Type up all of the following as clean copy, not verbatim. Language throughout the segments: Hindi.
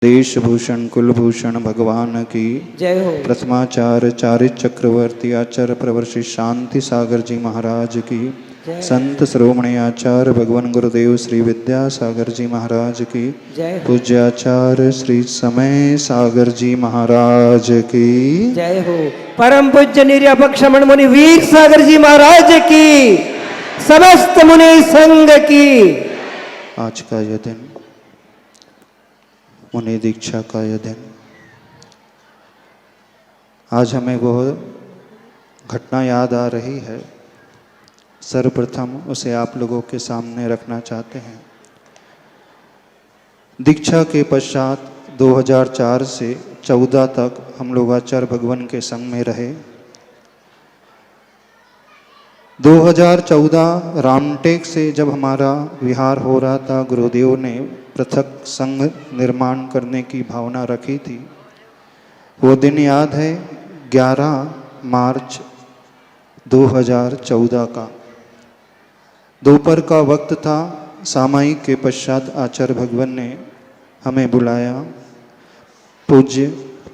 देशभूषण कुलभूषण भगवान की जय हो। प्रथमाचार्य चारित चक्रवर्ती आचार्य प्रवर्षि शांति सागर जी महाराज की, संत श्रोमणी आचार्य भगवान गुरुदेव श्री विद्यासागर जी महाराज की, पूज्य आचार्य श्री समय सागर जी महाराज की जय हो। परम पूज्य निर्यापक श्रमण मुनि वीर सागर जी महाराज की, समस्त मुनि संघ की। आज का यह दिन, मुनि दीक्षा का यह दिन, आज हमें वह घटना याद आ रही है। सर्वप्रथम उसे आप लोगों के सामने रखना चाहते हैं। दीक्षा के पश्चात 2004 से 14 तक हम लोग आचार्य भगवान के संग में रहे। 2014 रामटेक से जब हमारा विहार हो रहा था, गुरुदेव ने पृथक संघ निर्माण करने की भावना रखी थी। वो दिन याद है, 11 मार्च 2014 का दोपहर का वक्त था। सामायिक के पश्चात आचार्य भगवान ने हमें बुलाया पूज्य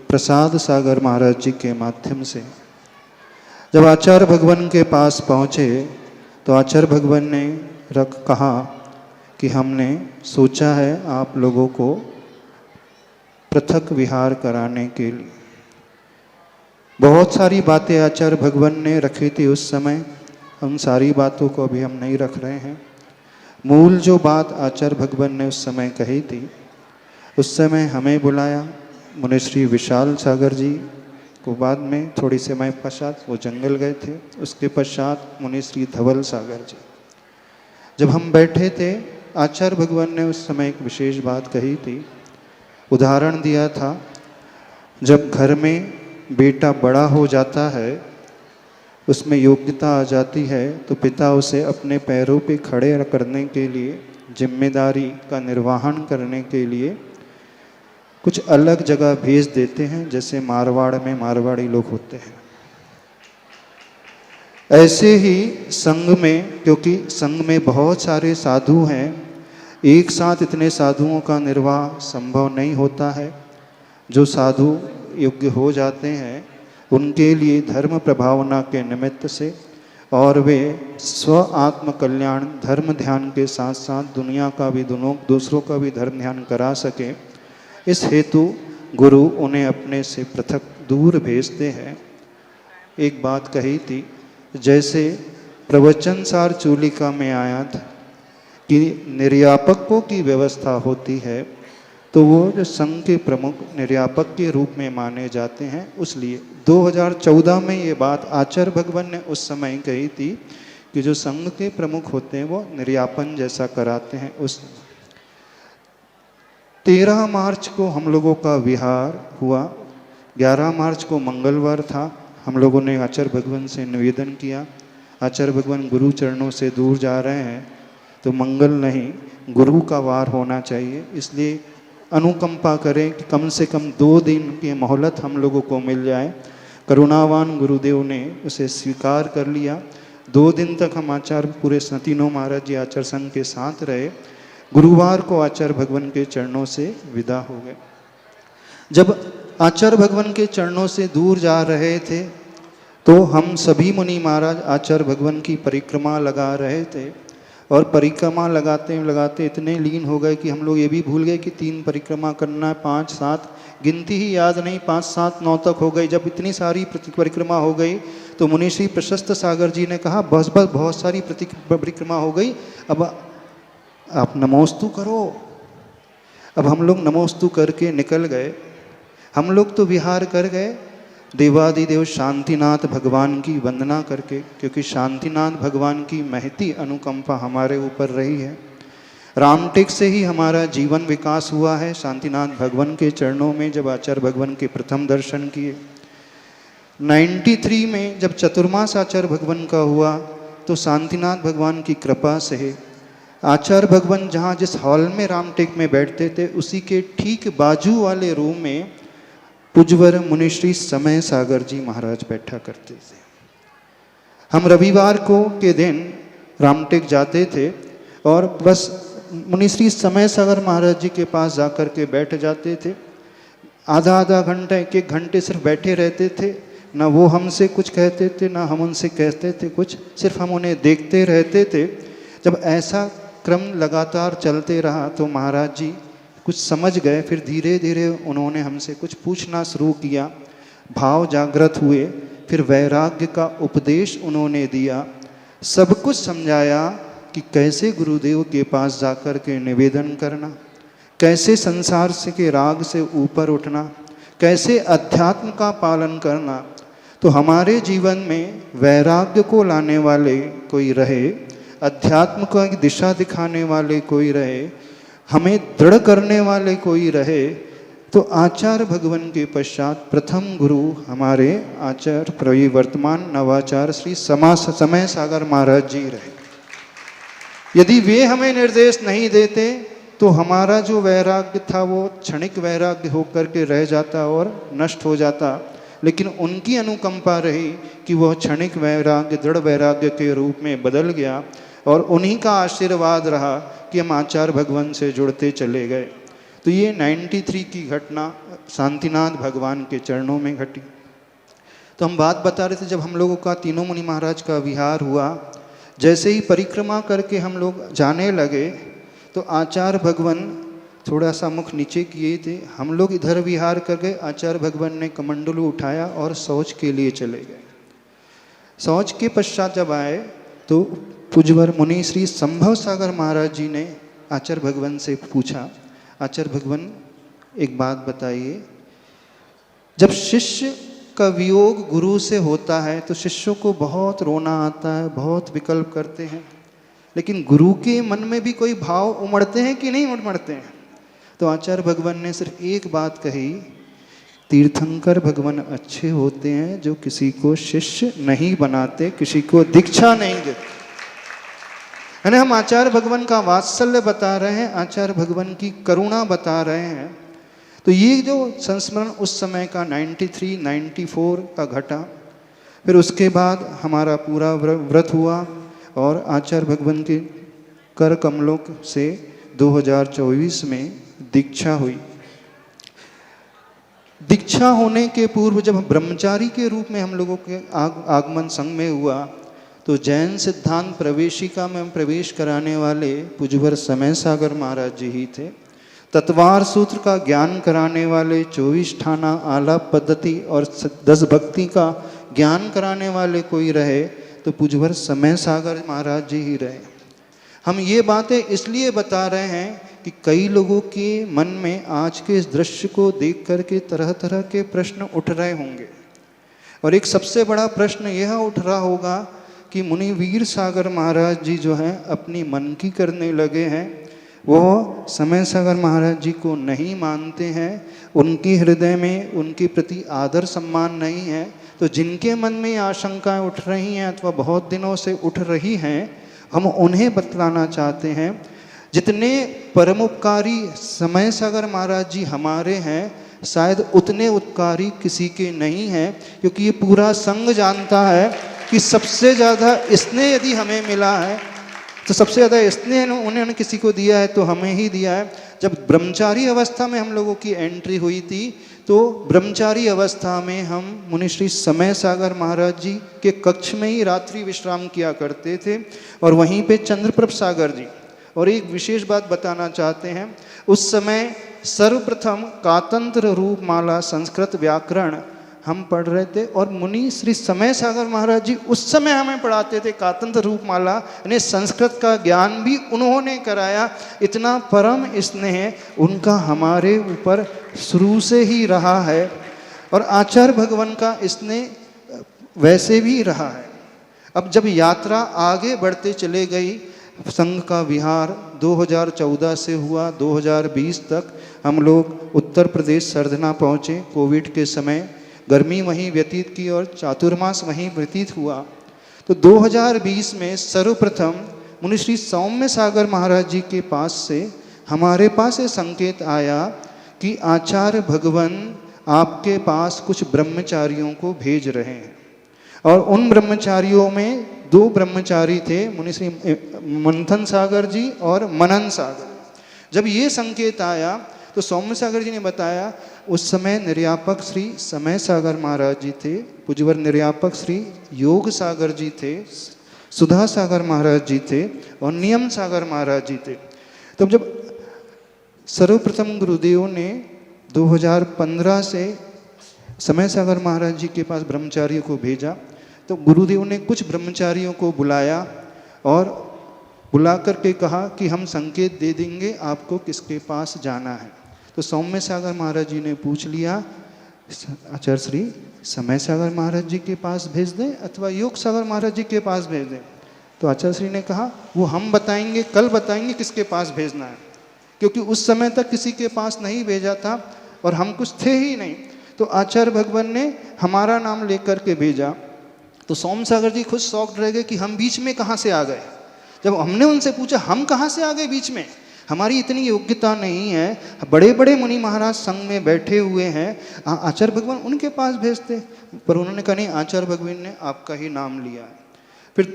प्रसाद सागर महाराज जी के माध्यम से। जब आचार्य भगवान के पास पहुँचे तो आचार्य भगवान ने कहा कि हमने सोचा है आप लोगों को पृथक विहार कराने के लिए। बहुत सारी बातें आचार्य भगवान ने रखी थी उस समय, उन सारी बातों को अभी हम नहीं रख रहे हैं। मूल जो बात आचार्य भगवान ने उस समय कही थी, उस समय हमें बुलाया, मुनिश्री विशाल सागर जी को बाद में थोड़ी समय पश्चात वो जंगल गए थे, उसके पश्चात मुनिश्री धवल सागर जी। जब हम बैठे थे, आचार्य भगवान ने उस समय एक विशेष बात कही थी, उदाहरण दिया था। जब घर में बेटा बड़ा हो जाता है, उसमें योग्यता आ जाती है, तो पिता उसे अपने पैरों पे खड़े करने के लिए, जिम्मेदारी का निर्वहन करने के लिए कुछ अलग जगह भेज देते हैं, जैसे मारवाड़ में मारवाड़ी लोग होते हैं। ऐसे ही संघ में, क्योंकि संघ में बहुत सारे साधु हैं, एक साथ इतने साधुओं का निर्वाह संभव नहीं होता है। जो साधु योग्य हो जाते हैं, उनके लिए धर्म प्रभावना के निमित्त से और वे स्व आत्म कल्याण धर्म ध्यान के साथ साथ दुनिया का भी, दूसरों का भी धर्म ध्यान करा सके, इस हेतु गुरु उन्हें अपने से पृथक दूर भेजते हैं। एक बात कही थी, जैसे प्रवचन सार चूलिका में आया था कि निर्यापकों की व्यवस्था होती है, तो वो जो संघ के प्रमुख निर्यापक के रूप में माने जाते हैं। इसलिए 2014 में ये बात आचार्य भगवान ने उस समय कही थी कि जो संघ के प्रमुख होते हैं वो निर्यापन जैसा कराते हैं। उस 13 मार्च को हम लोगों का विहार हुआ। 11 मार्च को मंगलवार था। हम लोगों ने आचार्य भगवान से निवेदन किया, आचार्य भगवान गुरु चरणों से दूर जा रहे हैं, तो मंगल नहीं गुरु का वार होना चाहिए, इसलिए अनुकंपा करें कि कम से कम 2 दिन की मोहलत हम लोगों को मिल जाए। करुणावान गुरुदेव ने उसे स्वीकार कर लिया। 2 दिन तक हम आचार्य पूरे तीनों महाराज जी आचार्य संघ के साथ रहे। गुरुवार को आचार्य भगवान के चरणों से विदा हो गए। जब आचार्य भगवान के चरणों से दूर जा रहे थे, तो हम सभी मुनि महाराज आचार्य भगवान की परिक्रमा लगा रहे थे, और परिक्रमा लगाते लगाते इतने लीन हो गए कि हम लोग ये भी भूल गए कि 3 परिक्रमा करना है, 5, 7 गिनती ही याद नहीं, 5, 7, 9 तक हो गई। जब इतनी सारी परिक्रमा हो गई तो मुनिश्री प्रशस्त सागर जी ने कहा, बस बस बहुत सारी परिक्रमा हो गई, अब आप नमोस्तु करो। अब हम लोग नमोस्तु करके निकल गए। हम लोग तो विहार कर गए देवादिदेव शांतिनाथ भगवान की वंदना करके, क्योंकि शांतिनाथ भगवान की महती अनुकंपा हमारे ऊपर रही है। रामटेक से ही हमारा जीवन विकास हुआ है। शांतिनाथ भगवान के चरणों में जब आचार्य भगवान के प्रथम दर्शन किए, 93 में जब चतुर्मास आचार्य भगवान का हुआ, तो शांतिनाथ भगवान की कृपा से आचार्य भगवान जहाँ जिस हॉल में रामटेक में बैठते थे, उसी के ठीक बाजू वाले रूम में पूज्यवर मुनिश्री समय सागर जी महाराज बैठा करते थे। हम रविवार को के दिन रामटेक जाते थे और बस मुनि श्री समय सागर महाराज जी के पास जाकर के बैठ जाते थे। आधा आधा घंटा, एक एक घंटे सिर्फ बैठे रहते थे। ना वो हमसे कुछ कहते थे, ना हम उनसे कहते थे कुछ, सिर्फ हम उन्हें देखते रहते थे। जब ऐसा क्रम लगातार चलते रहा तो महाराज जी कुछ समझ गए। फिर धीरे धीरे उन्होंने हमसे कुछ पूछना शुरू किया, भाव जागृत हुए। फिर वैराग्य का उपदेश उन्होंने दिया, सब कुछ समझाया कि कैसे गुरुदेव के पास जाकर के निवेदन करना, कैसे संसार से के राग से ऊपर उठना, कैसे अध्यात्म का पालन करना। तो हमारे जीवन में वैराग्य को लाने वाले कोई रहे, अध्यात्म को एक दिशा दिखाने वाले कोई रहे, हमें दृढ़ करने वाले कोई रहे, तो आचार्य भगवान के पश्चात प्रथम गुरु हमारे आचार्य प्रवर्तमान नवाचार्य श्री समय सागर महाराज जी रहे। यदि वे हमें निर्देश नहीं देते तो हमारा जो वैराग्य था वो क्षणिक वैराग्य होकर के रह जाता और नष्ट हो जाता। लेकिन उनकी अनुकंपा रही कि वह क्षणिक वैराग्य दृढ़ वैराग्य के रूप में बदल गया, और उन्हीं का आशीर्वाद रहा कि हम आचार्य भगवान से जुड़ते चले गए। तो ये 93 की घटना शांतिनाथ भगवान के चरणों में घटी। तो हम बात बता रहे थे, जब हम लोगों का तीनों मुनि महाराज का विहार हुआ, जैसे ही परिक्रमा करके हम लोग जाने लगे तो आचार्य भगवान थोड़ा सा मुख नीचे किए थे। हम लोग इधर विहार कर गए, आचार्य भगवान ने कमंडलू उठाया और शौच के लिए चले गए। शौच के पश्चात जब आए तो पूज्यवर मुनि श्री संभव सागर महाराज जी ने आचार्य भगवान से पूछा, आचार्य भगवान एक बात बताइए, जब शिष्य का वियोग गुरु से होता है तो शिष्यों को बहुत रोना आता है, बहुत विकल्प करते हैं, लेकिन गुरु के मन में भी कोई भाव उमड़ते हैं कि नहीं उमड़ते हैं? तो आचार्य भगवान ने सिर्फ एक बात कही, तीर्थंकर भगवान अच्छे होते हैं जो किसी को शिष्य नहीं बनाते, किसी को दीक्षा नहीं देते। यानी हम आचार्य भगवान का वात्सल्य बता रहे हैं, आचार्य भगवान की करुणा बता रहे हैं। तो ये जो संस्मरण उस समय का 93, 94 का घटा, फिर उसके बाद हमारा पूरा व्रत हुआ और आचार्य भगवान के कर कमलों से 2024 में दीक्षा हुई। दीक्षा होने के पूर्व जब ब्रह्मचारी के रूप में हम लोगों के आगमन संघ में हुआ तो जैन सिद्धांत प्रवेशिका में प्रवेश कराने वाले पूज्यवर समय सागर महाराज जी ही थे। तत्वार सूत्र का ज्ञान कराने वाले 24 ठाना आलाप पद्धति और 10 भक्ति का ज्ञान कराने वाले कोई रहे तो पूज्यवर समय सागर महाराज जी ही रहे। हम ये बातें इसलिए बता रहे हैं कि कई लोगों के मन में आज के इस दृश्य को देख करके तरह तरह के प्रश्न उठ रहे होंगे, और एक सबसे बड़ा प्रश्न यह उठ रहा होगा कि मुनि वीर सागर महाराज जी जो हैं अपनी मन की करने लगे हैं, वो समय सागर महाराज जी को नहीं मानते हैं, उनके हृदय में उनके प्रति आदर सम्मान नहीं है। तो जिनके मन में आशंकाएं उठ रही हैं अथवा बहुत दिनों से उठ रही हैं, हम उन्हें बतलाना चाहते हैं, जितने परमोपकारी समय सागर महाराज जी हमारे हैं शायद उतने उपकारी किसी के नहीं हैं, क्योंकि ये पूरा संघ जानता है कि सबसे ज़्यादा स्नेह यदि हमें मिला है तो सबसे ज़्यादा स्नेह उन्होंने किसी को दिया है तो हमें ही दिया है। जब ब्रह्मचारी अवस्था में हम लोगों की एंट्री हुई थी तो ब्रह्मचारी अवस्था में हम मुनि श्री समय सागर महाराज जी के कक्ष में ही रात्रि विश्राम किया करते थे, और वहीं पे चंद्रप्रभ सागर जी। और एक विशेष बात बताना चाहते हैं, उस समय सर्वप्रथम कातंत्र रूप माला संस्कृत व्याकरण हम पढ़ रहे थे, और मुनि श्री समय सागर महाराज जी उस समय हमें पढ़ाते थे कातंत्र रूप माला, यानी संस्कृत का ज्ञान भी उन्होंने कराया। इतना परम स्नेह उनका हमारे ऊपर शुरू से ही रहा है, और आचार्य भगवान का स्नेह वैसे भी रहा है। अब जब यात्रा आगे बढ़ते चले गई, संघ का विहार 2014 से हुआ 2020 तक, हम लोग उत्तर प्रदेश सरधना पहुँचे। कोविड के समय गर्मी वहीं व्यतीत की और चातुर्मास वहीं व्यतीत हुआ। तो 2020 में सर्वप्रथम मुनि श्री सौम्य सागर महाराज जी के पास से हमारे पास ये संकेत आया कि आचार्य भगवान आपके पास कुछ ब्रह्मचारियों को भेज रहे हैं, और उन ब्रह्मचारियों में दो ब्रह्मचारी थे, मुनिश्री मंथन सागर जी और मनन सागर। जब ये संकेत आया तो सौम्य सागर जी ने बताया, उस समय निर्यापक श्री समय सागर महाराज जी थे, पूज्यवर निर्यापक श्री योग सागर जी थे, सुधा सागर महाराज जी थे और नियम सागर महाराज जी थे। तब जब सर्वप्रथम गुरुदेव ने 2015 से समय सागर महाराज जी के पास ब्रह्मचारियों को भेजा, तो गुरुदेव ने कुछ ब्रह्मचारियों को बुलाया और बुला करके कहा कि हम संकेत दे देंगे आपको किसके पास जाना है। तो सौम्य सागर महाराज जी ने पूछ लिया, आचार्य श्री समय सागर महाराज जी के पास भेज दें अथवा योग सागर महाराज जी के पास भेज दें। तो आचार्य श्री ने कहा वो हम बताएंगे, कल बताएंगे किसके पास भेजना है, क्योंकि उस समय तक किसी के पास नहीं भेजा था और हम कुछ थे ही नहीं। तो आचार्य भगवान ने हमारा नाम लेकर के भेजा। तो सोम सागर जी खुद शॉक्ड रह गए कि हम बीच में कहाँ से आ गए। जब हमने उनसे पूछा हम कहाँ से आ गए बीच में, हमारी इतनी योग्यता नहीं है, बड़े बड़े मुनि महाराज संघ में बैठे हुए हैं, आचार्य भगवान उनके पास भेजते। पर उन्होंने कहा नहीं, आचार्य भगवान ने आपका ही नाम लिया है। फिर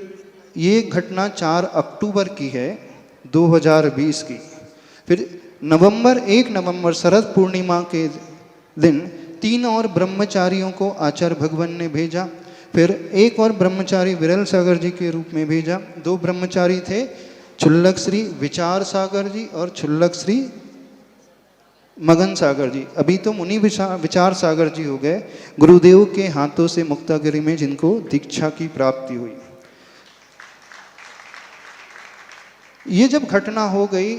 ये घटना 4 अक्टूबर की है 2020 की। फिर 1 नवंबर शरद पूर्णिमा के दिन 3 और ब्रह्मचारियों को आचार्य भगवान ने भेजा। फिर एक और ब्रह्मचारी विरल सागर जी के रूप में भेजा। 2 ब्रह्मचारी थे, छुल्लक श्री विचार सागर जी और छुल्लक श्री मगन सागर जी। अभी तो मुनि विचार सागर जी हो गए, गुरुदेव के हाथों से मुक्तागिरी में जिनको दीक्षा की प्राप्ति हुई। ये जब घटना हो गई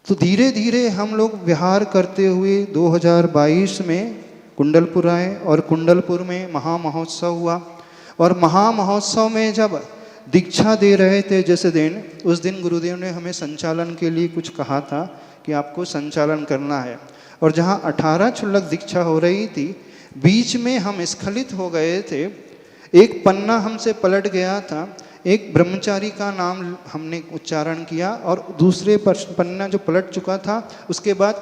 तो धीरे धीरे हम लोग विहार करते हुए 2022 में कुंडलपुर आए और कुंडलपुर में महामहोत्सव हुआ। और महामहोत्सव में जब दीक्षा दे रहे थे जैसे दिन, उस दिन गुरुदेव ने हमें संचालन के लिए कुछ कहा था कि आपको संचालन करना है। और जहाँ 18 छुल्लक दीक्षा हो रही थी, बीच में हम स्खलित हो गए थे। एक पन्ना हमसे पलट गया था, एक ब्रह्मचारी का नाम हमने उच्चारण किया और दूसरे पन्ना जो पलट चुका था उसके बाद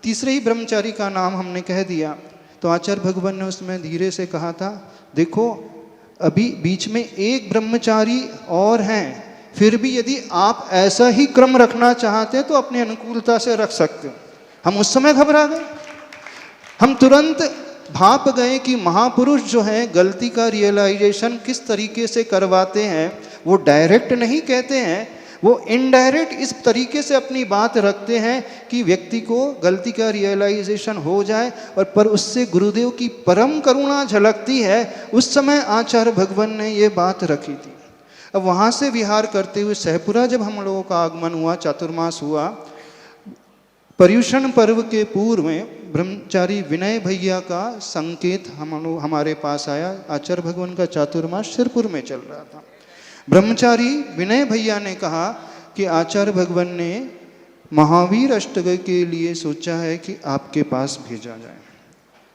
तीसरे ही ब्रह्मचारी का नाम हमने कह दिया। तो आचार्य भगवान ने उसमें धीरे से कहा था, देखो अभी बीच में एक ब्रह्मचारी और हैं, फिर भी यदि आप ऐसा ही क्रम रखना चाहते हैं तो अपनी अनुकूलता से रख सकते हो। हम उस समय घबरा गए, हम तुरंत भाप गए कि महापुरुष जो हैं गलती का रियलाइजेशन किस तरीके से करवाते हैं। वो डायरेक्ट नहीं कहते हैं, वो इनडायरेक्ट इस तरीके से अपनी बात रखते हैं कि व्यक्ति को गलती का रियलाइजेशन हो जाए और पर उससे गुरुदेव की परम करुणा झलकती है। उस समय आचार्य भगवान ने ये बात रखी थी। अब वहाँ से विहार करते हुए सहपुरा जब हम लोगों का आगमन हुआ, चातुर्मास हुआ, पर्युषण पर्व के पूर्व में ब्रह्मचारी विनय भैया का संकेत हमारे पास आया। आचार्य भगवान का चातुर्मास सिरपुर में चल रहा था। ब्रह्मचारी विनय भैया ने कहा कि आचार्य भगवान ने महावीर अष्टक के लिए सोचा है कि आपके पास भेजा जाए।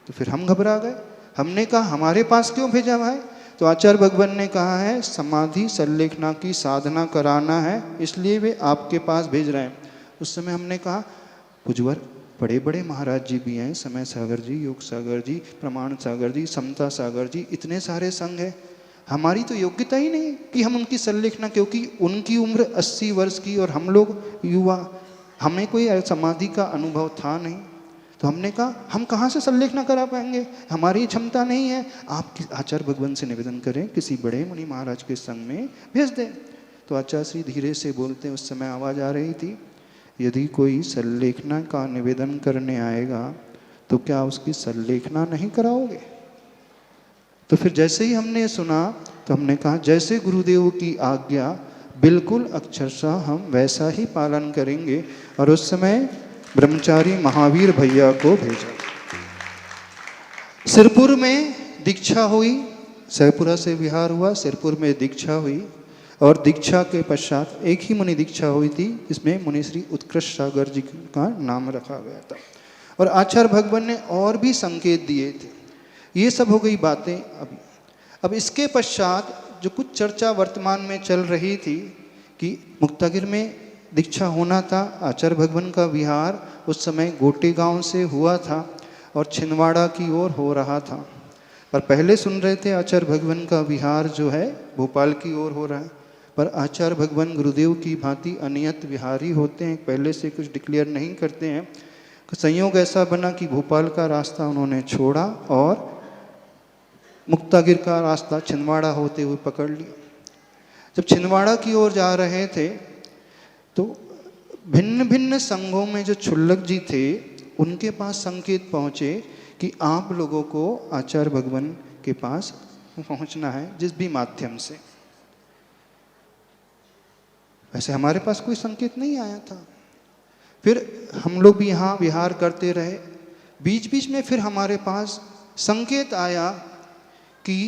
तो फिर हम घबरा गए, हमने कहा हमारे पास क्यों भेजा भाई? तो आचार्य भगवान ने कहा है समाधि संलेखना की साधना कराना है, इसलिए वे आपके पास भेज रहे हैं। उस समय हमने कहा पूज्यवर बड़े बड़े महाराज जी भी हैं, समय सागर जी, योग सागर जी, प्रमाण सागर जी, समता सागर जी, इतने सारे संघ हैं, हमारी तो योग्यता ही नहीं कि हम उनकी संलेखना, क्योंकि उनकी उम्र 80 वर्ष की और हम लोग युवा, हमें कोई समाधि का अनुभव था नहीं। तो हमने कहा हम कहाँ से संलेखना करा पाएंगे, हमारी क्षमता नहीं है। आप आचार्य भगवान से निवेदन करें किसी बड़े मुनि महाराज के संग में भेज दें। तो आचार्य श्री धीरे से बोलते, उस समय आवाज़ आ रही थी, यदि कोई संलेखना का निवेदन करने आएगा तो क्या उसकी संलेखना नहीं कराओगे? तो फिर जैसे ही हमने सुना तो हमने कहा जैसे गुरुदेव की आज्ञा बिल्कुल अक्षरशः हम वैसा ही पालन करेंगे। और उस समय ब्रह्मचारी महावीर भैया को भेजा। सिरपुर में दीक्षा हुई, सहपुरा से विहार हुआ, सिरपुर में दीक्षा हुई और दीक्षा के पश्चात एक ही मुनि दीक्षा हुई थी, इसमें मुनि श्री उत्कृष्ट सागर जी का नाम रखा गया था। और आचार्य भगवान ने और भी संकेत दिए थे। ये सब हो गई बातें। अब इसके पश्चात जो कुछ चर्चा वर्तमान में चल रही थी कि मुक्तागिर में दीक्षा होना था, आचार्य भगवान का विहार उस समय गोटे गांव से हुआ था और छिंदवाड़ा की ओर हो रहा था। पर पहले सुन रहे थे आचार्य भगवान का विहार जो है भोपाल की ओर हो रहा है, पर आचार्य भगवान गुरुदेव की भांति अनियत विहारी होते हैं, पहले से कुछ डिक्लेयर नहीं करते हैं। संयोग ऐसा बना कि भोपाल का रास्ता उन्होंने छोड़ा और मुक्तागिर का रास्ता छिंदवाड़ा होते हुए पकड़ लिया। जब छिंदवाड़ा की ओर जा रहे थे तो भिन्न भिन्न संघों में जो छुल्लक जी थे उनके पास संकेत पहुँचे कि आप लोगों को आचार्य भगवान के पास पहुँचना है जिस भी माध्यम से। वैसे हमारे पास कोई संकेत नहीं आया था। फिर हम लोग भी यहाँ विहार करते रहे, बीच बीच में फिर हमारे पास संकेत आया कि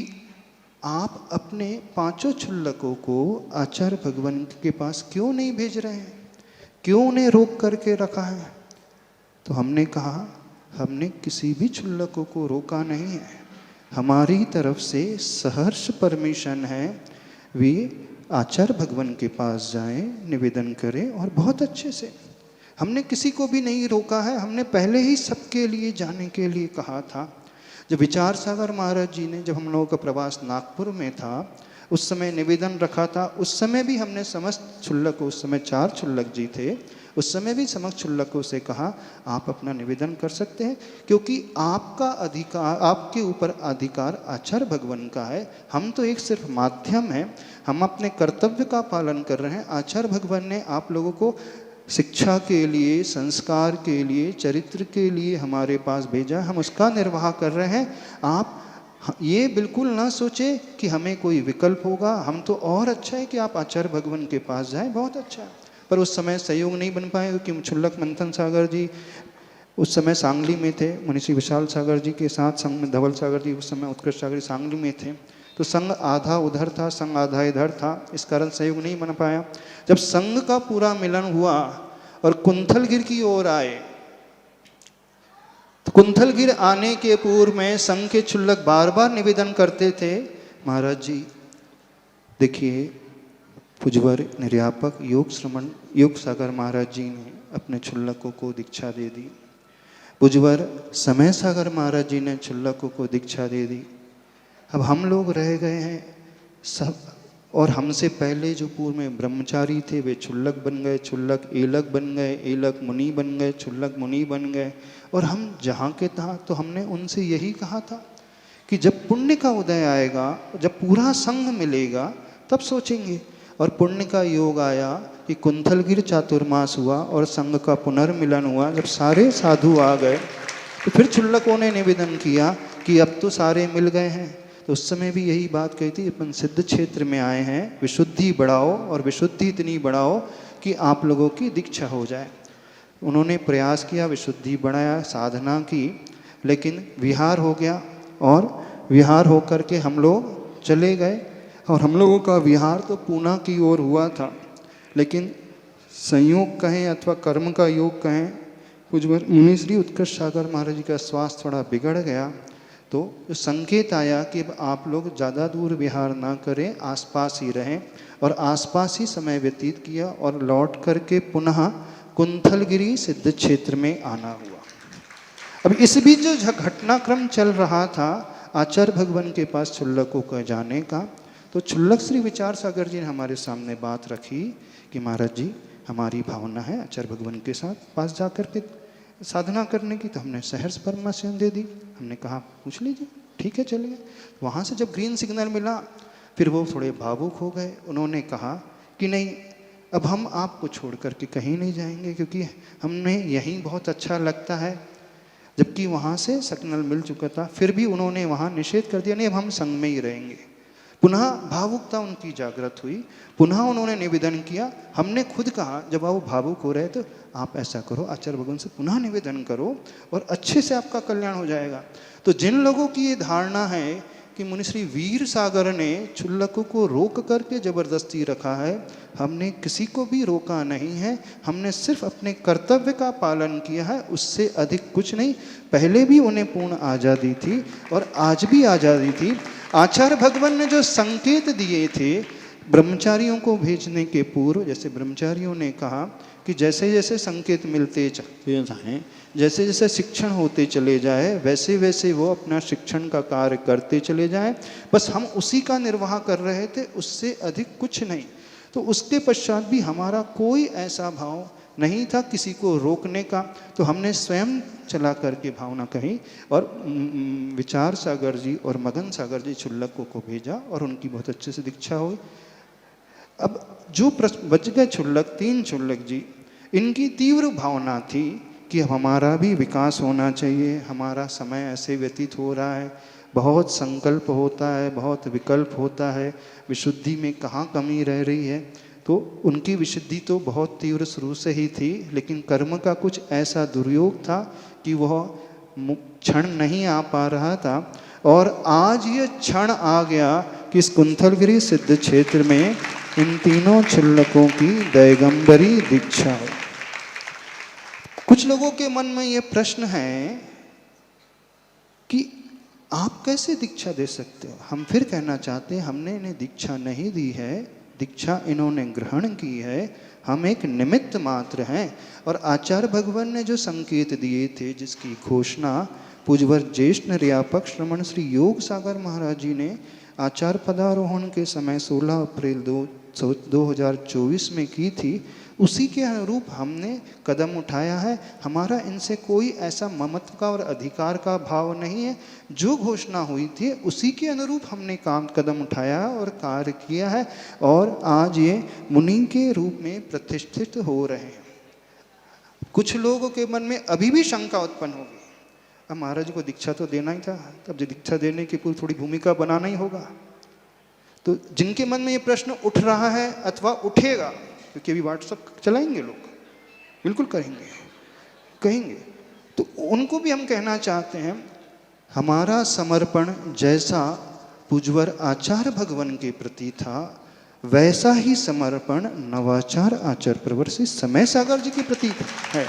आप अपने 5 छुल्लकों को आचार्य भगवान के पास क्यों नहीं भेज रहे हैं, क्यों उन्हें रोक करके रखा है। तो हमने कहा हमने किसी भी छुल्लकों को रोका नहीं है, हमारी तरफ से सहर्ष परमिशन है, वे आचार्य भगवान के पास जाएं, निवेदन करें और बहुत अच्छे से। हमने किसी को भी नहीं रोका है, हमने पहले ही सबके लिए जाने के लिए कहा था। जब विचार सागर महाराज जी ने, जब हम लोगों का प्रवास नागपुर में था, उस समय निवेदन रखा था, उस समय भी हमने समस्त छुल्लकों, उस समय 4 छुल्लक जी थे, उस समय भी समस्त छुल्लकों से कहा आप अपना निवेदन कर सकते हैं, क्योंकि आपका अधिकार, आपके ऊपर अधिकार आचार्य भगवान का है, हम तो एक सिर्फ माध्यम हैं, हम अपने कर्तव्य का पालन कर रहे हैं। आचार्य भगवान ने आप लोगों को शिक्षा के लिए, संस्कार के लिए, चरित्र के लिए हमारे पास भेजा, हम उसका निर्वाह कर रहे हैं। आप ये बिल्कुल ना सोचे कि हमें कोई विकल्प होगा, हम तो और अच्छा है कि आप आचार्य भगवान के पास जाएं, बहुत अच्छा है। पर उस समय सहयोग नहीं बन पाए क्योंकि छुल्लक मंथन सागर जी उस समय सांगली में थे, मनीषी विशाल सागर जी के साथ संग में धवल सागर जी उस समय उत्कृष्ट सागर जी सांगली में थे, तो संघ आधा उधर था, संघ आधा इधर था, इस कारण सहयोग नहीं बन पाया। जब संघ का पूरा मिलन हुआ और कुंथलगिर की ओर आए, तो कुंथलगिर आने के पूर्व में संघ के छुल्लक बार बार निवेदन करते थे, महाराज जी देखिए पुजवर निर्यापक योग श्रमण योग सागर महाराज जी ने अपने छुल्लकों को दीक्षा दे दी, पुजवर समय सागर महाराज जी ने छुल्लकों को दीक्षा दे दी। अब हम लोग रह गए हैं सब, और हमसे पहले जो पूर्व में ब्रह्मचारी थे वे छुल्लक बन गए, छुल्लक एलक बन गए, एलक मुनि बन गए, छुल्लक मुनि बन गए, और हम जहाँ के था। तो हमने उनसे यही कहा था कि जब पुण्य का उदय आएगा, जब पूरा संघ मिलेगा तब सोचेंगे। और पुण्य का योग आया कि कुंथलगिर चातुर्मास हुआ और संघ का पुनर्मिलन हुआ। जब सारे साधु आ गए तो फिर छुल्लकों ने निवेदन किया कि अब तो सारे मिल गए हैं। तो उस समय भी यही बात कही थी, अपन सिद्ध क्षेत्र में आए हैं, विशुद्धि बढ़ाओ और विशुद्धि इतनी बढ़ाओ कि आप लोगों की दीक्षा हो जाए। उन्होंने प्रयास किया, विशुद्धि बढ़ाया, साधना की, लेकिन विहार हो गया और विहार होकर के हम लोग चले गए। और हम लोगों का विहार तो पूना की ओर हुआ था, लेकिन संयोग कहें अथवा कर्म का योग कहें, पूज्य मुनि श्री उत्कृष्ट सागर महाराज जी का स्वास्थ्य थोड़ा बिगड़ गया, तो जो संकेत आया कि अब आप लोग ज़्यादा दूर विहार ना करें, आसपास ही रहें, और आसपास ही समय व्यतीत किया और लौट करके पुनः कुंथलगिरी सिद्ध क्षेत्र में आना हुआ। अब इस बीच जो घटनाक्रम चल रहा था आचार्य भगवान के पास छुल्लकों का जाने का, तो छुल्लक श्री विचार सागर जी ने हमारे सामने बात रखी कि महाराज जी हमारी भावना है आचार्य भगवान के साथ पास जा कर के साधना करने की। तो हमने सहर्ष परमिशन दे दी, हमने कहा पूछ लीजिए, ठीक है चलिए। वहाँ से जब ग्रीन सिग्नल मिला फिर वो थोड़े भावुक हो गए, उन्होंने कहा कि नहीं अब हम आपको छोड़ करके कहीं नहीं जाएंगे, क्योंकि हमें यहीं बहुत अच्छा लगता है। जबकि वहाँ से सिग्नल मिल चुका था, फिर भी उन्होंने वहाँ निषेध कर दिया, नहीं अब हम संग में ही रहेंगे। पुनः भावुकता उनकी जागृत हुई, पुनः उन्होंने निवेदन किया। हमने खुद कहा जब वो भावुक हो रहे तो आप ऐसा करो, आचार्य भगवान से पुनः निवेदन करो और अच्छे से आपका कल्याण हो जाएगा। तो जिन लोगों की ये धारणा है कि मुनिश्री वीर सागर ने छुल्लकों को रोक करके जबरदस्ती रखा है, हमने किसी को भी रोका नहीं है, हमने सिर्फ अपने कर्तव्य का पालन किया है, उससे अधिक कुछ नहीं। पहले भी उन्हें पूर्ण आज़ादी थी और आज भी आज़ादी थी। आचार्य भगवान ने जो संकेत दिए थे ब्रह्मचारियों को भेजने के पूर्व जैसे ब्रह्मचारियों ने कहा कि जैसे जैसे संकेत मिलते चले जाएं, जैसे जैसे शिक्षण होते चले जाए, वैसे वैसे वो अपना शिक्षण का कार्य करते चले जाएं। बस हम उसी का निर्वाह कर रहे थे, उससे अधिक कुछ नहीं। तो उसके पश्चात भी हमारा कोई ऐसा भाव नहीं था किसी को रोकने का। तो हमने स्वयं चला करके भावना कही और विचार सागर जी और मगन सागर जी क्षुल्लकों को भेजा और उनकी बहुत अच्छे से दीक्षा हुई। अब जो बच गए क्षुल्लक, 3 क्षुल्लक जी, इनकी तीव्र भावना थी कि हमारा भी विकास होना चाहिए, हमारा समय ऐसे व्यतीत हो रहा है, बहुत संकल्प होता है, बहुत विकल्प होता है, विशुद्धि में कहाँ कमी रह रही है। तो उनकी विशुद्धि तो बहुत तीव्र शुरू से ही थी, लेकिन कर्म का कुछ ऐसा दुर्योग था कि वह क्षण नहीं आ पा रहा था। और आज ये क्षण आ गया कि इस कुंथलगिरी सिद्ध क्षेत्र में इन तीनों क्षुल्लकों की दैगंबरी दीक्षा है। कुछ लोगों के मन में ये प्रश्न है कि आप कैसे दीक्षा दे सकते हो। हम फिर कहना चाहते हैं, हमने इन्हें दीक्षा नहीं दी है, दीक्षा इन्होंने ग्रहण की है, हम एक निमित्त मात्र हैं। और आचार्य भगवान ने जो संकेत दिए थे, जिसकी घोषणा पूज्यवर ज्येष्ठ निर्यापक श्रमण श्री योग सागर महाराज जी ने आचार्य पदारोहण के समय 16 अप्रैल 2024 में की थी, उसी के अनुरूप हमने कदम उठाया है। हमारा इनसे कोई ऐसा ममत्व का और अधिकार का भाव नहीं है। जो घोषणा हुई थी उसी के अनुरूप हमने कदम उठाया और कार्य किया है, और आज ये मुनि के रूप में प्रतिष्ठित हो रहे हैं। कुछ लोगों के मन में अभी भी शंका उत्पन्न होगी, अब महाराज को दीक्षा तो देना ही था, तब जो दीक्षा देने की पूरी थोड़ी भूमिका बनाना ही होगा। तो जिनके मन में ये प्रश्न उठ रहा है अथवा उठेगा, क्योंकि अभी व्हाट्सएप चलाएंगे लोग, बिल्कुल कहेंगे, तो उनको भी हम कहना चाहते हैं, हमारा समर्पण जैसा पूज्यवर आचार्य भगवान के प्रति था, वैसा ही समर्पण नवाचार आचार्य प्रवर से समय सागर जी के प्रति है।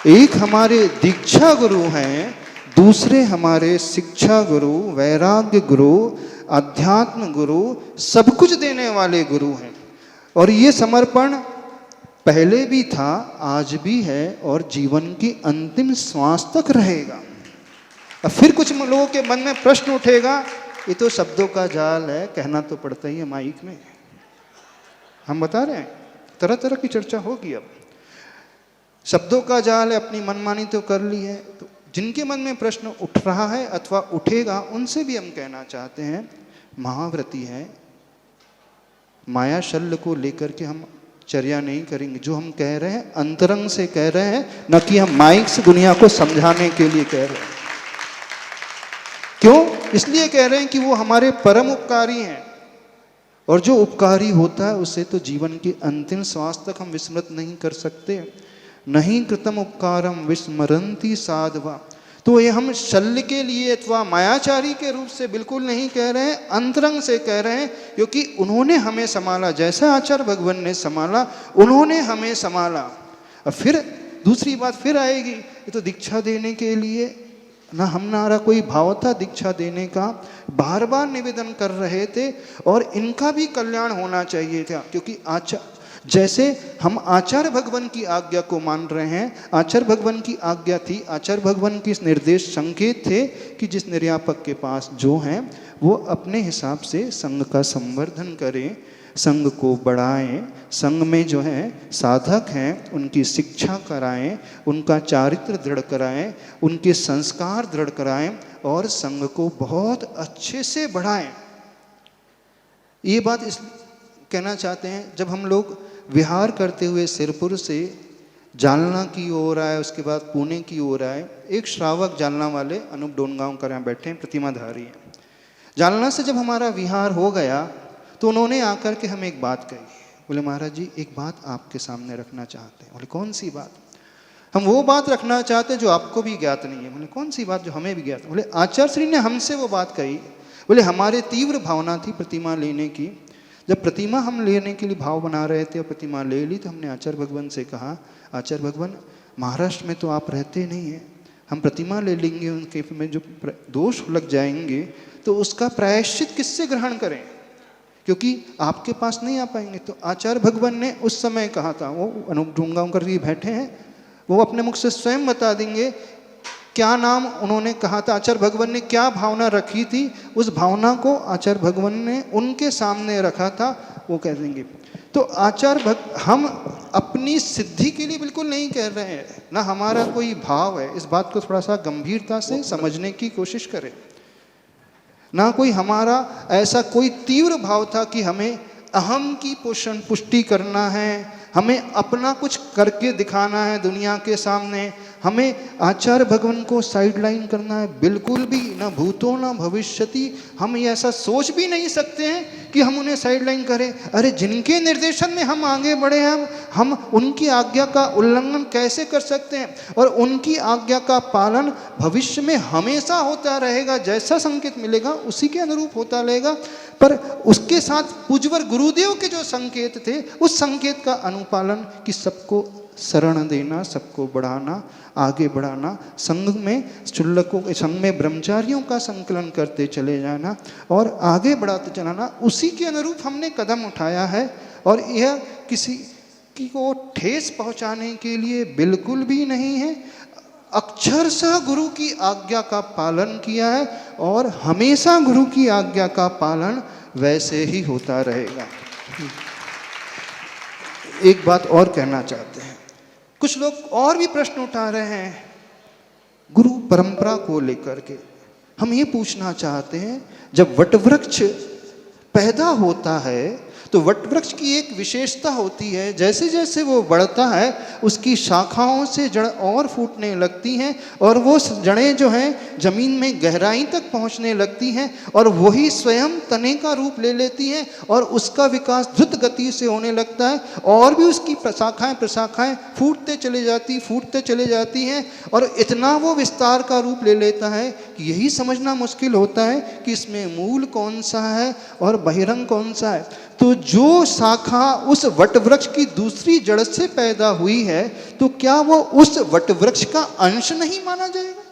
एक हमारे दीक्षा गुरु हैं, दूसरे हमारे शिक्षा गुरु, वैराग्य गुरु, अध्यात्म गुरु, सब कुछ देने वाले गुरु हैं। और ये समर्पण पहले भी था, आज भी है और जीवन की अंतिम श्वास तक रहेगा। अब फिर कुछ लोगों के मन में प्रश्न उठेगा, ये तो शब्दों का जाल है, कहना तो पड़ता ही है माइक में। हम बता रहे हैं, तरह तरह की चर्चा होगी। अब शब्दों का जाल है, अपनी मनमानी तो कर ली है। तो जिनके मन में प्रश्न उठ रहा है अथवा उठेगा, उनसे भी हम कहना चाहते हैं, महाव्रती है, माया शल्य को लेकर के हम चर्या नहीं करेंगे। जो हम कह रहे हैं अंतरंग से कह रहे हैं, न कि हम माइक से दुनिया को समझाने के लिए कह रहे हैं। क्यों? इसलिए कह रहे हैं कि वो हमारे परम उपकारी हैं, और जो उपकारी होता है उसे तो जीवन की अंतिम श्वास तक हम विस्मृत नहीं कर सकते। नहीं कृतम उपकारम विस्मरंती साधवा। तो ये हम शल्य के लिए अथवा मायाचारी के रूप से बिल्कुल नहीं कह रहे हैं, अंतरंग से कह रहे हैं, क्योंकि उन्होंने हमें संभाला, जैसा आचार्य भगवान ने संभाला, उन्होंने हमें संभाला। अब फिर दूसरी बात फिर आएगी, ये तो दीक्षा देने के लिए ना हमारा कोई भाव था दीक्षा देने का, बार बार निवेदन कर रहे थे, और इनका भी कल्याण होना चाहिए था। क्योंकि जैसे हम आचार्य भगवान की आज्ञा को मान रहे हैं, आचार्य भगवान की आज्ञा थी, आचार्य भगवान की निर्देश संकेत थे कि जिस निर्यापक के पास जो हैं वो अपने हिसाब से संघ का संवर्धन करें, संघ को बढ़ाएं, संघ में जो है साधक हैं उनकी शिक्षा कराएं, उनका चारित्र दृढ़ कराएं, उनके संस्कार दृढ़ कराएं, और संघ को बहुत अच्छे से बढ़ाएं। ये बात इस कहना चाहते हैं, जब हम लोग विहार करते हुए सिरपुर से जालना की ओर आए, उसके बाद पुणे की ओर आए, एक श्रावक जालना वाले अनूप डोनगांवकर यहाँ बैठे हैं, प्रतिमाधारी हैं। जालना से जब हमारा विहार हो गया तो उन्होंने आकर के हमें एक बात कही, बोले महाराज जी एक बात आपके सामने रखना चाहते हैं। बोले कौन सी बात? हम वो बात रखना चाहते हैं जो आपको भी ज्ञात नहीं है। बोले कौन सी बात जो हमें भी ज्ञात? बोले आचार्य श्री ने हमसे वो बात कही, बोले हमारे तीव्र भावना थी प्रतिमा लेने की। जब प्रतिमा हम लेने के लिए भाव बना रहे थे और प्रतिमा ले ली, तो हमने आचार्य भगवान से कहा, आचार्य भगवान महाराष्ट्र में तो आप रहते नहीं हैं, हम प्रतिमा ले लेंगे, उनके में जो दोष लग जाएंगे तो उसका प्रायश्चित किससे ग्रहण करें? क्योंकि आपके पास नहीं आ पाएंगे। तो आचार्य भगवान ने उस समय कहा था, वो अनूप ढूंगांवकर जी बैठे हैं, वो अपने मुख से स्वयं बता देंगे क्या नाम उन्होंने कहा था, आचार्य भगवान ने क्या भावना रखी थी, उस भावना को आचार्य भगवान ने उनके सामने रखा था, वो कह देंगे। तो हम अपनी सिद्धि के लिए बिल्कुल नहीं कह रहे हैं, ना हमारा कोई भाव है, इस बात को थोड़ा सा गंभीरता से समझने की कोशिश करें। ना कोई हमारा ऐसा कोई तीव्र भाव था कि हमें अहम की पुष्टि करना है, हमें अपना कुछ करके दिखाना है दुनिया के सामने, हमें आचार्य भगवान को साइडलाइन करना है, बिल्कुल भी ना भूतो ना भविष्यति। हम ये ऐसा सोच भी नहीं सकते हैं कि हम उन्हें साइडलाइन करें। अरे जिनके निर्देशन में हम आगे बढ़े हैं, हम उनकी आज्ञा का उल्लंघन कैसे कर सकते हैं? और उनकी आज्ञा का पालन भविष्य में हमेशा होता रहेगा, जैसा संकेत मिलेगा उसी के अनुरूप होता रहेगा। पर उसके साथ पूज्यवर गुरुदेव के जो संकेत थे, उस संकेत का अनुपालन कि सबको शरण देना, सबको बढ़ाना, आगे बढ़ाना, संघ में चुल्लकों के संघ में ब्रह्मचारियों का संकलन करते चले जाना और आगे बढ़ाते चलाना, उसी के अनुरूप हमने कदम उठाया है। और यह किसी को ठेस पहुंचाने के लिए बिल्कुल भी नहीं है, अक्षरशः गुरु की आज्ञा का पालन किया है और हमेशा गुरु की आज्ञा का पालन वैसे ही होता रहेगा। एक बात और कहना चाहते हैं, कुछ लोग और भी प्रश्न उठा रहे हैं गुरु परंपरा को लेकर के। हम ये पूछना चाहते हैं, जब वटवृक्ष पैदा होता है तो वटवृक्ष की एक विशेषता होती है, जैसे जैसे वो बढ़ता है उसकी शाखाओं से जड़ और फूटने लगती हैं और वो जड़ें जो हैं जमीन में गहराई तक पहुंचने लगती हैं और वही स्वयं तने का रूप ले लेती हैं और उसका विकास द्रुत गति से होने लगता है और भी उसकी प्रशाखाएं फूटते चले जाती हैं और इतना वो विस्तार का रूप ले लेता है कि यही समझना मुश्किल होता है कि इसमें मूल कौन सा है और बहिरंग कौन सा है। तो जो शाखा उस वटवृक्ष की दूसरी जड़ से पैदा हुई है, तो क्या वो उस वटवृक्ष का अंश नहीं माना जाएगा?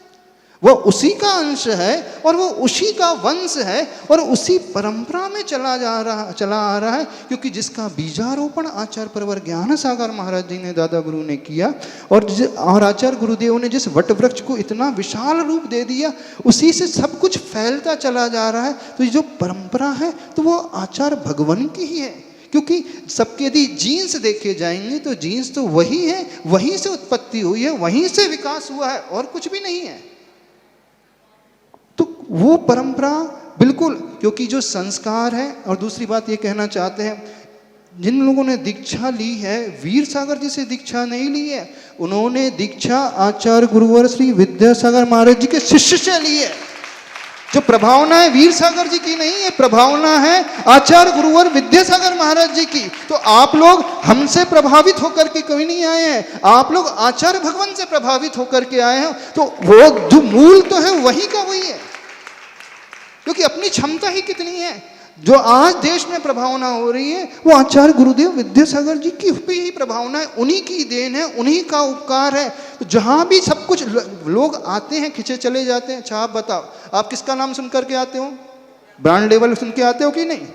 वो उसी का अंश है और वो उसी का वंश है और उसी परंपरा में चला आ रहा है, क्योंकि जिसका बीजारोपण आचार्य परवर ज्ञान सागर महाराज जी ने, दादा गुरु ने किया और आचार्य गुरुदेव ने जिस वटवृक्ष को इतना विशाल रूप दे दिया, उसी से सब कुछ फैलता चला जा रहा है। तो ये जो परंपरा है तो वो आचार्य भगवान की ही है, क्योंकि सबके यदि जीन्स देखे जाएंगे तो जीन्स तो वही है, वहीं से उत्पत्ति हुई है, वहीं से विकास हुआ है और कुछ भी नहीं है। तो वो परंपरा बिल्कुल, क्योंकि जो संस्कार है। और दूसरी बात ये कहना चाहते हैं, जिन लोगों ने दीक्षा ली है, वीर सागर जी से दीक्षा नहीं ली है, उन्होंने दीक्षा आचार्य गुरुवर श्री विद्यासागर महाराज जी के शिष्य से ली है। जो प्रभावना है वीर सागर जी की नहीं है, प्रभावना है आचार्य गुरुवर विद्यासागर महाराज जी की। तो आप लोग हमसे प्रभावित होकर के कभी नहीं आए हैं, आप लोग आचार्य भगवान से प्रभावित होकर के आए हैं। तो वो जो मूल तो है वही का वही है, क्योंकि अपनी क्षमता ही कितनी है। जो आज देश में प्रभावना हो रही है वो आचार्य गुरुदेव विद्यासागर जी की ही प्रभावना है, उन्हीं की देन है, उन्हीं का उपकार है। तो जहाँ भी सब कुछ लोग आते हैं खिंचे चले जाते हैं। अच्छा आप बताओ, आप किसका नाम सुन करके आते हो? ब्रांड लेवल सुन के आते हो कि नहीं?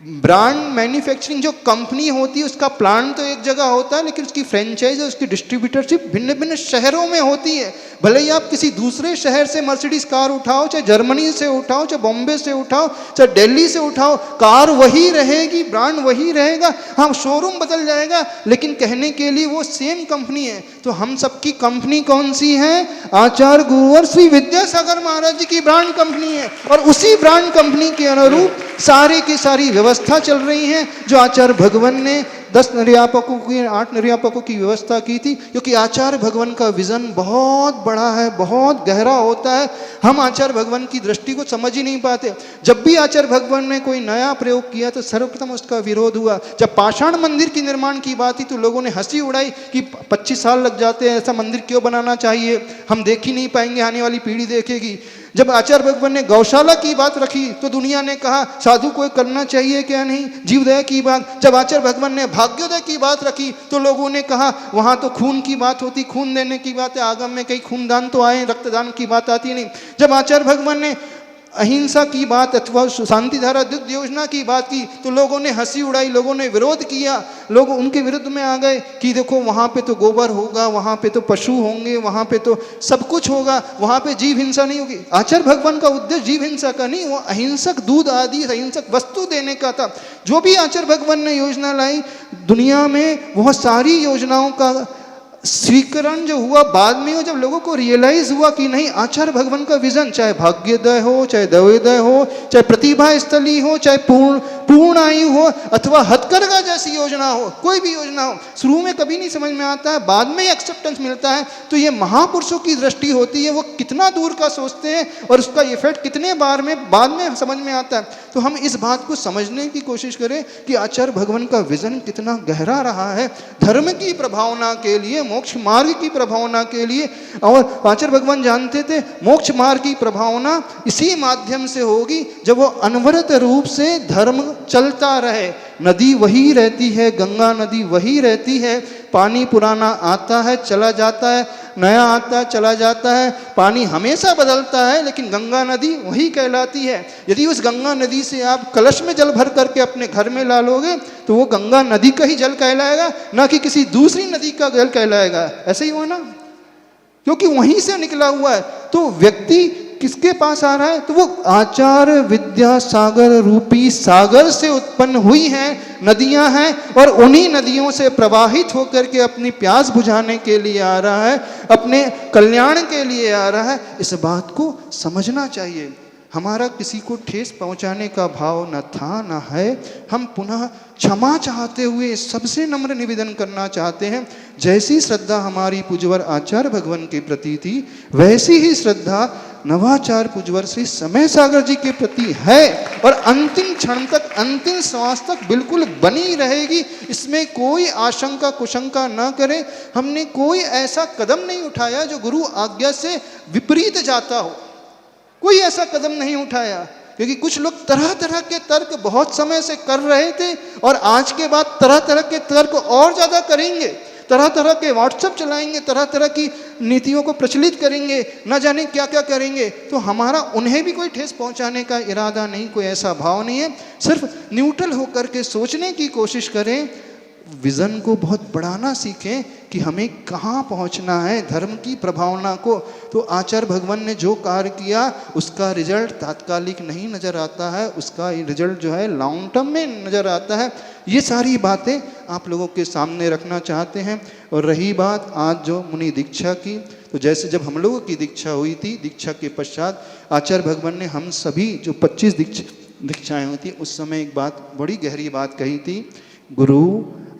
ब्रांड मैन्युफैक्चरिंग जो कंपनी होती है उसका प्लांट तो एक जगह होता है, लेकिन उसकी फ्रेंचाइज और उसकी डिस्ट्रीब्यूटरशिप भिन्न भिन्न शहरों में होती है। भले ही आप किसी दूसरे शहर से मर्सिडीज कार उठाओ, चाहे जर्मनी से उठाओ, चाहे बॉम्बे से उठाओ, चाहे दिल्ली से उठाओ, कार वही रहेगी, ब्रांड वही रहेगा। हाँ, शोरूम बदल जाएगा, लेकिन कहने के लिए वो सेम कंपनी है। तो हम सबकी कंपनी कौन सी है? आचार्य गुरुवर श्री विद्यासागर महाराज जी की ब्रांड कंपनी है और उसी ब्रांड कंपनी के अनुरूप सारी की सारी व्यवस्था चल रही है, जो आचार्य भगवान ने 10 निर्यापकों की 8 निर्यापकों की व्यवस्था की थी। क्योंकि आचार्य भगवान का विजन बहुत बड़ा है, बहुत गहरा होता है। हम आचार्य भगवान की दृष्टि को समझ ही नहीं पाते। जब भी आचार्य भगवान ने कोई नया प्रयोग किया तो सर्वप्रथम उसका विरोध हुआ। जब पाषाण मंदिर की निर्माण की बात थी तो लोगों ने हंसी उड़ाई कि 25 साल लग जाते हैं, ऐसा मंदिर क्यों बनाना चाहिए, हम देख ही नहीं पाएंगे, आने वाली पीढ़ी देखेगी। जब आचार्य भगवान ने गौशाला की बात रखी तो दुनिया ने कहा साधु को करना चाहिए क्या नहीं, जीवदया की बात। जब आचार्य भगवान ने भाग्योदय की बात रखी तो लोगों ने कहा वहाँ तो खून की बात होती, खून देने की बात है, आगम में कहीं खूनदान तो आए, रक्तदान की बात आती नहीं। जब आचार्य भगवान ने अहिंसा की बात अथवा शांति धारा दुग्ध योजना की बात की तो लोगों ने हंसी उड़ाई, लोगों ने विरोध किया, लोग उनके विरुद्ध में आ गए कि देखो वहाँ पे तो गोबर होगा, वहाँ पे तो पशु होंगे, वहाँ पे तो सब कुछ होगा, वहाँ पे जीव हिंसा नहीं होगी। आचार्य भगवान का उद्देश्य जीव हिंसा का नहीं, वो अहिंसक दूध आदि अहिंसक वस्तु देने का था। जो भी आचार्य भगवान ने योजना लाई दुनिया में, वह सारी योजनाओं का स्वीकरण जो हुआ बाद में हो, जब लोगों को रियलाइज हुआ कि नहीं आचार्य भगवान का विजन, चाहे भाग्योदय हो, चाहे दयोदय हो, चाहे प्रतिभा स्थली हो, चाहे पूर्ण आयु हो, अथवा हथकरघा जैसी योजना हो, कोई भी योजना हो, शुरू में कभी नहीं समझ में आता है, बाद में एक्सेप्टेंस मिलता है। तो ये महापुरुषों की दृष्टि होती है, वो कितना दूर का सोचते हैं और उसका इफेक्ट कितने बार में बाद में समझ में आता है। तो हम इस बात को समझने की कोशिश करें कि आचार्य भगवान का विजन कितना गहरा रहा है धर्म की प्रभावना के लिए, मोक्ष मार्ग की प्रभावना के लिए। और आचार्य भगवान जानते थे मोक्ष मार्ग की प्रभावना इसी माध्यम से होगी जब वो अनवरत रूप से धर्म चलता रहे। नदी वही रहती है, गंगा नदी वही रहती है, पानी पुराना आता है चला जाता है, नया आता है चला जाता है, पानी हमेशा बदलता है, लेकिन गंगा नदी वही कहलाती है। यदि उस गंगा नदी से आप कलश में जल भर करके अपने घर में ला लोगे तो वो गंगा नदी का ही जल कहलाएगा, ना कि किसी दूसरी नदी का जल कहलाएगा। ऐसे ही हुआ ना, क्योंकि वहीं से निकला हुआ है। तो व्यक्ति किसके पास आ रहा है, तो वो आचार्य विद्या सागर रूपी सागर से उत्पन्न हुई हैं नदियां हैं, और उन्हीं नदियों से प्रवाहित होकर के अपनी प्यास बुझाने के लिए आ रहा है, अपने कल्याण के लिए आ रहा है। इस बात को समझना चाहिए। हमारा किसी को ठेस पहुंचाने का भाव न था न है। हम पुनः क्षमा चाहते हुए सबसे नम्र निवेदन करना चाहते हैं, जैसी श्रद्धा हमारी पूज्यवर आचार्य भगवान के प्रति थी वैसी ही श्रद्धा नवाचार्य पूज्यवर श्री समय सागर जी के प्रति है, और अंतिम क्षण तक, अंतिम श्वास तक बिल्कुल बनी रहेगी। इसमें कोई आशंका कुशंका न करें। हमने कोई ऐसा कदम नहीं उठाया जो गुरु आज्ञा से विपरीत जाता हो, कोई ऐसा कदम नहीं उठाया। क्योंकि कुछ लोग तरह तरह के तर्क बहुत समय से कर रहे थे, और आज के बाद तरह तरह के तर्क और ज़्यादा करेंगे, तरह तरह के व्हाट्सएप चलाएंगे, तरह तरह की नीतियों को प्रचलित करेंगे, न जाने क्या क्या करेंगे। तो हमारा उन्हें भी कोई ठेस पहुंचाने का इरादा नहीं, कोई ऐसा भाव नहीं है। सिर्फ न्यूट्रल होकर के सोचने की कोशिश करें, विज़न को बहुत बढ़ाना सीखें कि हमें कहाँ पहुँचना है धर्म की प्रभावना को। तो आचार्य भगवान ने जो कार्य किया उसका रिजल्ट तात्कालिक नहीं नज़र आता है, उसका रिजल्ट जो है लॉन्ग टर्म में नज़र आता है। ये सारी बातें आप लोगों के सामने रखना चाहते हैं। और रही बात आज जो मुनि दीक्षा की, तो जैसे जब हम लोगों की दीक्षा हुई थी, दीक्षा के पश्चात आचार्य भगवान ने हम सभी जो 25 दीक्षाएँ हुई थी उस समय एक बात, बड़ी गहरी बात कही थी, गुरु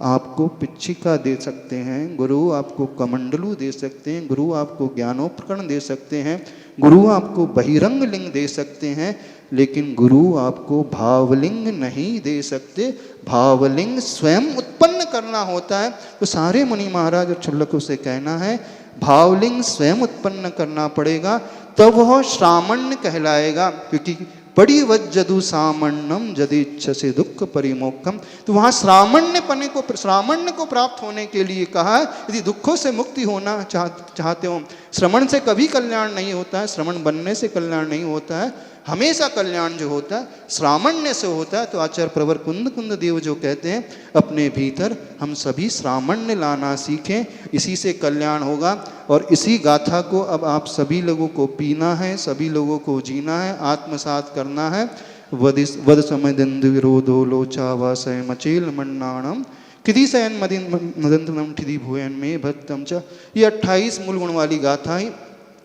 आपको पिच्छिका दे सकते हैं, गुरु आपको कमंडलू दे सकते हैं, गुरु आपको ज्ञानोपकरण दे सकते हैं, गुरु आपको बहिरंग लिंग दे सकते हैं, लेकिन गुरु आपको भावलिंग नहीं दे सकते। भावलिंग स्वयं उत्पन्न करना होता है। तो सारे मुनि महाराज और क्षुल्लकों से कहना है भावलिंग स्वयं उत्पन्न करना पड़ेगा, तब वह श्रामण्य कहलाएगा। क्योंकि बड़ी वज्जदु सामण्यम यदिच्छसे दुख परिमोक्षम। तो वहाँ श्रामण्य को प्राप्त होने के लिए कहा, यदि दुखों से मुक्ति होना चाहते हो। श्रवण से कभी कल्याण नहीं होता है, श्रवण बनने से कल्याण नहीं होता है, हमेशा कल्याण जो होता है श्रामण्य से होता है। तो आचार्य प्रवर कुंद देव जो कहते हैं अपने भीतर हम सभी श्रामण्य लाना सीखें, इसी से कल्याण होगा। और इसी गाथा को अब आप सभी लोगों को पीना है, सभी लोगों को जीना है, आत्मसात करना है। वद समदिंद विरोधो लोचा वासय मचेल मन्नाणम किधि सयन मदंतनम ठिधि भुयन में भक्तम च। ये 28 मूल गुण वाली गाथा है।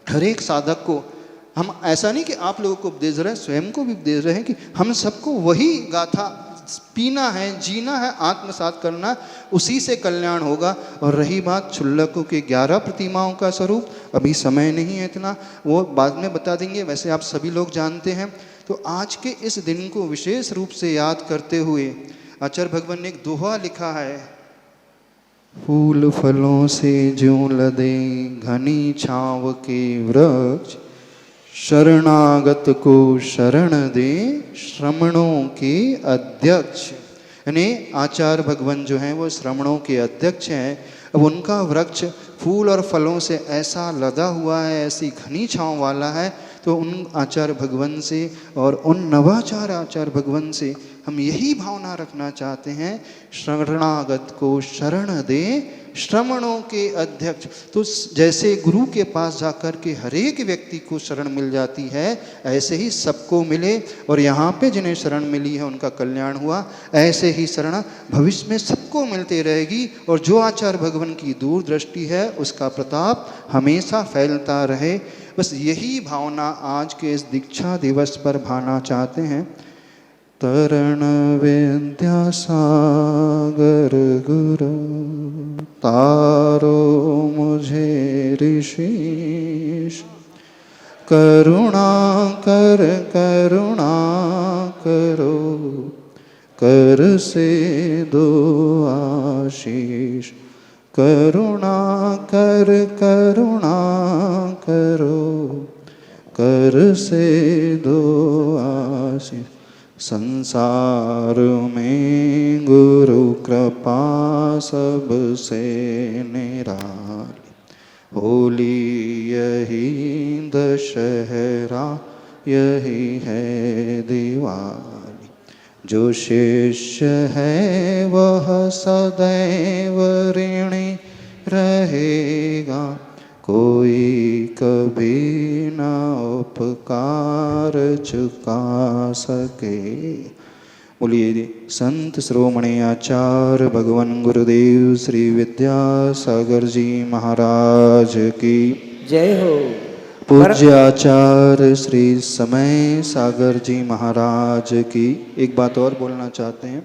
हर एक साधक को हम ऐसा नहीं कि आप लोगों को उपदेश रहे हैं, स्वयं को भी उपदेश रहे हैं कि हम सबको वही गाथा पीना है, जीना है, आत्मसात करना, उसी से कल्याण होगा। और रही बात क्षुल्लकों के 11 प्रतिमाओं का स्वरूप, अभी समय नहीं है इतना, वो बाद में बता देंगे, वैसे आप सभी लोग जानते हैं। तो आज के इस दिन को विशेष रूप से याद करते हुए आचार्य भगवान ने एक दोहा लिखा है, फूल फलों से ज्यों लदे घनी छांव के वृक्ष, शरणागत को शरण दे श्रमणों के अध्यक्ष। यानी आचार्य भगवान जो हैं वो श्रमणों के अध्यक्ष हैं। अब उनका वृक्ष फूल और फलों से ऐसा लदा हुआ है, ऐसी घनी छांव वाला है तो उन आचार्य भगवान से और उन नवाचार आचार्य भगवान से हम यही भावना रखना चाहते हैं, शरणागत को शरण दे श्रमणों के अध्यक्ष। तो जैसे गुरु के पास जाकर के हर एक व्यक्ति को शरण मिल जाती है, ऐसे ही सबको मिले और यहाँ पे जिन्हें शरण मिली है उनका कल्याण हुआ, ऐसे ही शरण भविष्य में सबको मिलते रहेगी। और जो आचार्य भगवान की दूरदृष्टि है उसका प्रताप हमेशा फैलता रहे। बस यही भावना आज के इस दीक्षा दिवस पर भाना चाहते हैं। तरण विद्यासागर गुरु तारो मुझे ऋषिश, करुणा करो कर से दो आशीष, करुणा करो कर से दो आशीष। संसार में गुरु कृपा सबसे निराली, होली यही दशहरा यही है दिवाली। जो शिष्य है वह सदैव ऋणी रहेगा, कोई कभी न उपकार चुका सके। बोलिए संत श्रोमणी आचार्य भगवान गुरुदेव श्री विद्यासागर जी महाराज की जय हो। पूज्य आचार्य श्री समय सागर जी महाराज की। एक बात और बोलना चाहते हैं,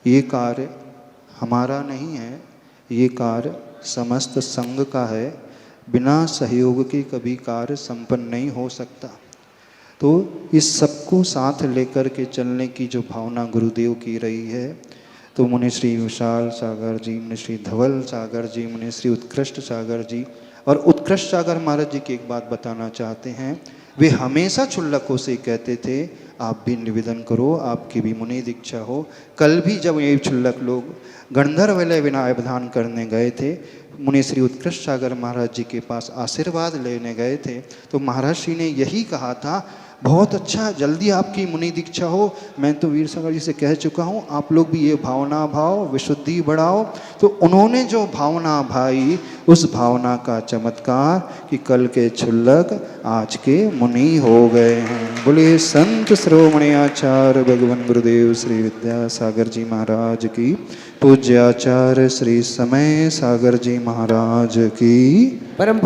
ये कार्य हमारा नहीं है, ये कार्य समस्त संघ का है। बिना सहयोग के कभी कार्य संपन्न नहीं हो सकता। तो इस सबको साथ लेकर के चलने की जो भावना गुरुदेव की रही है, तो मुनि श्री विशाल सागर जी, मुनि श्री धवल सागर जी, मुनि श्री उत्कृष्ट सागर जी और उत्कृष्ट सागर महाराज जी की एक बात बताना चाहते हैं। वे हमेशा क्षुल्लकों से कहते थे आप भी निवेदन करो, आपकी भी मुनि दीक्षा हो। कल भी जब ये क्षुल्लक लोग गंधर्वलय विधान करने गए थे, मुनि श्री उत्कृष्ट सागर महाराज जी के पास आशीर्वाद लेने गए थे, तो महाराज श्री ने यही कहा था, बहुत अच्छा, जल्दी आपकी मुनि दीक्षा हो। मैं तो वीर सागर जी से कह चुका हूँ, आप लोग भी ये भावना भाव विशुद्धि बढ़ाओ। तो उन्होंने जो भावना भाई, उस भावना का चमत्कार कि कल के क्षुल्लक आज के मुनि हो गए हैं। बोलिए संत श्रोमणी आचार्य भगवान गुरुदेव श्री विद्यासागर जी महाराज की, पूज्य आचार्य श्री समय सागर जी महाराज की। परम